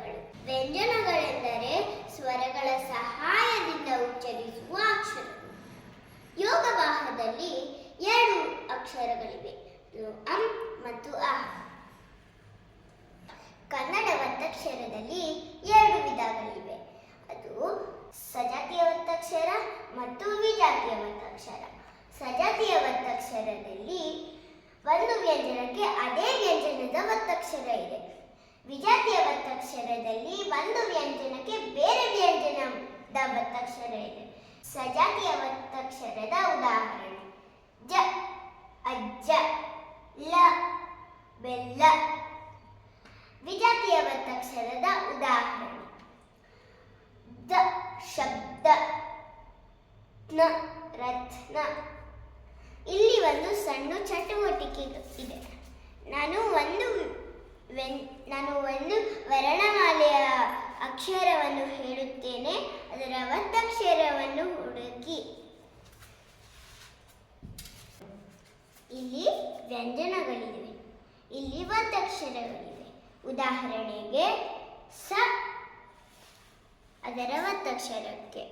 ವ್ಯಂಜನಗಳು. ವ್ಯಂಜನಗಳೆಂದರೆ ಸ್ವರಗಳ ಸಹಾಯದಿಂದ ಉಚ್ಚರಿಸುವ ಅಕ್ಷರಗಳು. ಯೋಗವಾಹದಲ್ಲಿ 2 ಅಕ್ಷರಗಳಿವೆ, ಅಂ ಮತ್ತು ಅ. ಕನ್ನಡ ಒತ್ತಕ್ಷರದಲ್ಲಿ 2 ವಿಧಗಳಿವೆ, ಅದು ಸಜಾತಿಯ ಒತ್ತಕ್ಷರ ಮತ್ತು ವಿಜಾತಿಯ ಒತ್ತಕ್ಷರ. ಸಜಾತಿಯ ಒತ್ತಕ್ಷರದಲ್ಲಿ ಒಂದು ವ್ಯಂಜನಕ್ಕೆ ಅದೇ ವ್ಯಂಜನದ ಒತ್ತಕ್ಷರ ಇದೆ. ವಿಜಾತಿಯ ಒತ್ತಕ್ಷರದಲ್ಲಿ ಒಂದು ವ್ಯಂಜನಕ್ಕೆ ಬೇರೆ ವ್ಯಂಜನದ ಒತ್ತಕ್ಷರ ಇದೆ. ಸಜಾತಿಯ ಒತ್ತಕ್ಷರದ ಉದಾಹರಣೆ: ಜ ಅಜ್ಜ, ಲ ಬೆಲ್ಲ. ವಿಜಾತಿಯ ಒತ್ತಕ್ಷರದ ಉದಾಹರಣೆ: ದ ಶಬ್ದ, ನ ರತ್ನ. ಇಲ್ಲಿ ಒಂದು ಸಣ್ಣ ಚಟುವಟಿಕೆ ಇದೆ. ನಾನು ಒಂದು ವರ್ಣಮಾಲೆಯ ಅಕ್ಷರವನ್ನು ಹೇಳುತ್ತೇನೆ, ಅದರ ಒತ್ತಕ್ಷರವನ್ನು ಹುಡುಕಿ. ಇಲ್ಲಿ ವ್ಯಂಜನಗಳಿವೆ, ಇಲ್ಲಿ ಒತ್ತಕ್ಷರಗಳಿವೆ. ಉದಾಹರಣೆಗೆ ಸ ಅದರ ಒತ್ತಕ್ಷರಕ್ಕೆ